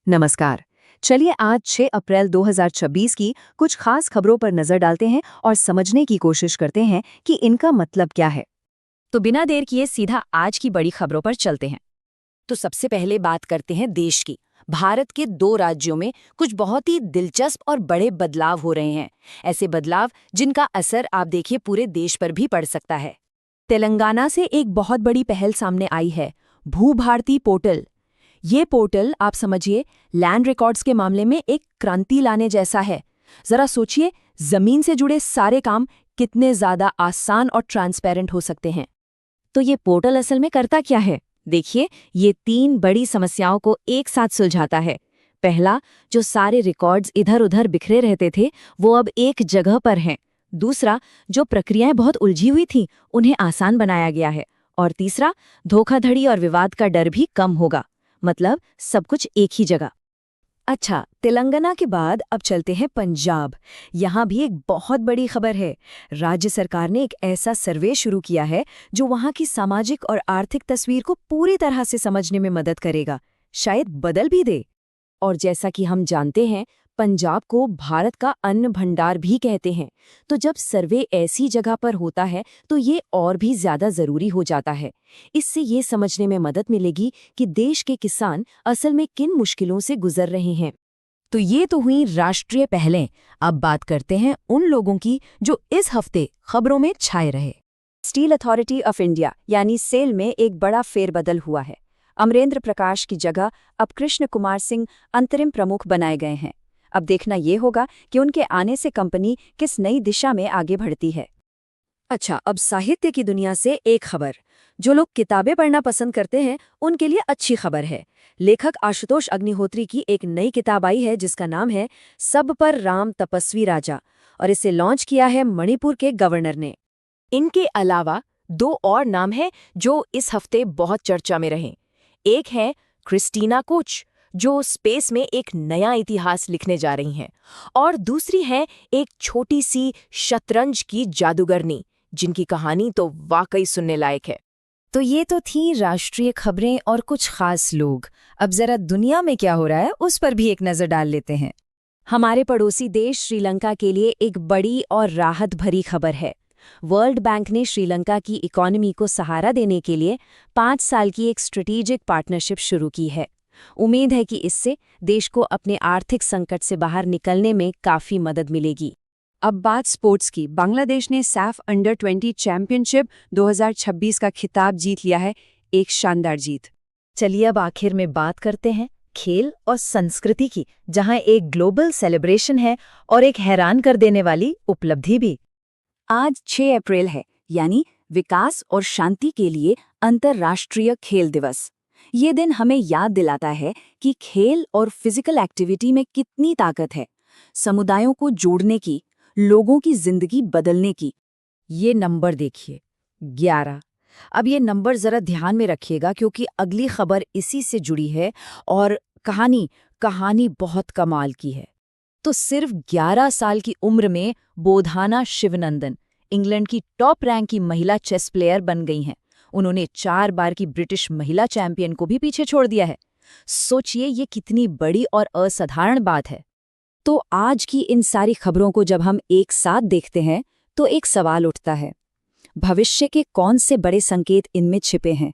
नमस्कार। चलिए आज 6 अप्रैल 2026 की कुछ खास खबरों पर नजर डालते हैं और समझने की कोशिश करते हैं कि इनका मतलब क्या है। तो बिना देर किए सीधा आज की बड़ी खबरों पर चलते हैं। तो सबसे पहले बात करते हैं देश की। भारत के 2 राज्यों में कुछ बहुत ही दिलचस्प और बड़े बदलाव हो रहे हैं। ऐसे बदलाव जिनका असर आप देखिए पूरे देश पर भी पड़ सकता है। तेलंगाना से एक बहुत बड़ी पहल सामने आई है, भू भारती पोर्टल। ये पोर्टल आप समझिए लैंड रिकॉर्ड्स के मामले में एक क्रांति लाने जैसा है। जरा सोचिए, जमीन से जुड़े सारे काम कितने ज्यादा आसान और ट्रांसपेरेंट हो सकते हैं। तो ये पोर्टल असल में करता क्या है? देखिए, ये 3 बड़ी समस्याओं को एक साथ सुलझाता है। पहला, जो सारे रिकॉर्ड्स इधर उधर बिखरे रहते थे वो अब एक जगह पर हैं। दूसरा, जो प्रक्रियाएं बहुत उलझी हुई थीं उन्हें आसान बनाया गया है। और तीसरा, धोखाधड़ी और विवाद का डर भी कम होगा। मतलब सब कुछ एक ही जगह। अच्छा, तेलंगाना के बाद अब चलते हैं पंजाब। यहाँ भी एक बहुत बड़ी खबर है। राज्य सरकार ने एक ऐसा सर्वे शुरू किया है जो वहाँ की सामाजिक और आर्थिक तस्वीर को पूरी तरह से समझने में मदद करेगा, शायद बदल भी दे। और जैसा कि हम जानते हैं, पंजाब को भारत का अन्न भंडार भी कहते हैं। तो जब सर्वे ऐसी जगह पर होता है तो ये और भी ज्यादा जरूरी हो जाता है। इससे ये समझने में मदद मिलेगी कि देश के किसान असल में किन मुश्किलों से गुजर रहे हैं। तो ये तो हुई राष्ट्रीय पहलें। अब बात करते हैं उन लोगों की जो इस हफ्ते खबरों में छाए रहे। स्टील अथॉरिटी ऑफ इंडिया यानी सेल में एक बड़ा फेरबदल हुआ है। अमरेंद्र प्रकाश की जगह अब कृष्ण कुमार सिंह अंतरिम प्रमुख बनाए गए हैं। अब देखना ये होगा कि उनके आने से कंपनी किस नई दिशा में आगे बढ़ती है। अच्छा, अब साहित्य की दुनिया से एक खबर। जो लोग किताबें पढ़ना पसंद करते हैं उनके लिए अच्छी खबर है। लेखक आशुतोष अग्निहोत्री की एक नई किताब आई है जिसका नाम है सब पर राम तपस्वी राजा, और इसे लॉन्च किया है मणिपुर के गवर्नर ने। इनके अलावा 2 और नाम हैं जो इस हफ्ते बहुत चर्चा में रहे। एक है क्रिस्टीना कोच, जो स्पेस में एक नया इतिहास लिखने जा रही हैं, और दूसरी है एक छोटी सी शतरंज की जादूगरनी जिनकी कहानी तो वाकई सुनने लायक है। तो ये तो थी राष्ट्रीय खबरें और कुछ खास लोग। अब जरा दुनिया में क्या हो रहा है उस पर भी एक नजर डाल लेते हैं। हमारे पड़ोसी देश श्रीलंका के लिए एक बड़ी और राहत भरी खबर है। वर्ल्ड बैंक ने श्रीलंका की इकोनॉमी को सहारा देने के लिए 5 साल की एक स्ट्रेटेजिक पार्टनरशिप शुरू की है। उम्मीद है कि इससे देश को अपने आर्थिक संकट से बाहर निकलने में काफ़ी मदद मिलेगी। अब बात स्पोर्ट्स की। बांग्लादेश ने सैफ अंडर 20 चैंपियनशिप 2026 का खिताब जीत लिया है, एक शानदार जीत। चलिए अब आखिर में बात करते हैं खेल और संस्कृति की, जहां एक ग्लोबल सेलिब्रेशन है और एक हैरान कर देने वाली उपलब्धि भी। आज 6 अप्रैल है, यानी विकास और शांति के लिए अंतर्राष्ट्रीय खेल दिवस। ये दिन हमें याद दिलाता है कि खेल और फिजिकल एक्टिविटी में कितनी ताकत है, समुदायों को जोड़ने की, लोगों की जिंदगी बदलने की। ये नंबर देखिए, 11। अब ये नंबर जरा ध्यान में रखिएगा क्योंकि अगली खबर इसी से जुड़ी है और कहानी बहुत कमाल की है। तो सिर्फ 11 साल की उम्र में बोधाना शिवनंदन इंग्लैंड की टॉप रैंक की महिला चेस प्लेयर बन गई हैं। उन्होंने 4 बार की ब्रिटिश महिला चैंपियन को भी पीछे छोड़ दिया है। सोचिए ये कितनी बड़ी और असाधारण बात है। तो आज की इन सारी खबरों को जब हम एक साथ देखते हैं तो एक सवाल उठता है, भविष्य के कौन से बड़े संकेत इनमें छिपे हैं?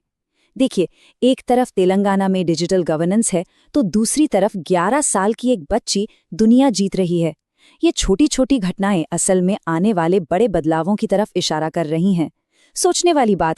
देखिए, एक तरफ तेलंगाना में डिजिटल गवर्नेंस है तो दूसरी तरफ 11 साल की एक बच्ची दुनिया जीत रही है। ये छोटी छोटी घटनाएं असल में आने वाले बड़े बदलावों की तरफ इशारा कर रही हैं। सोचने वाली बात है।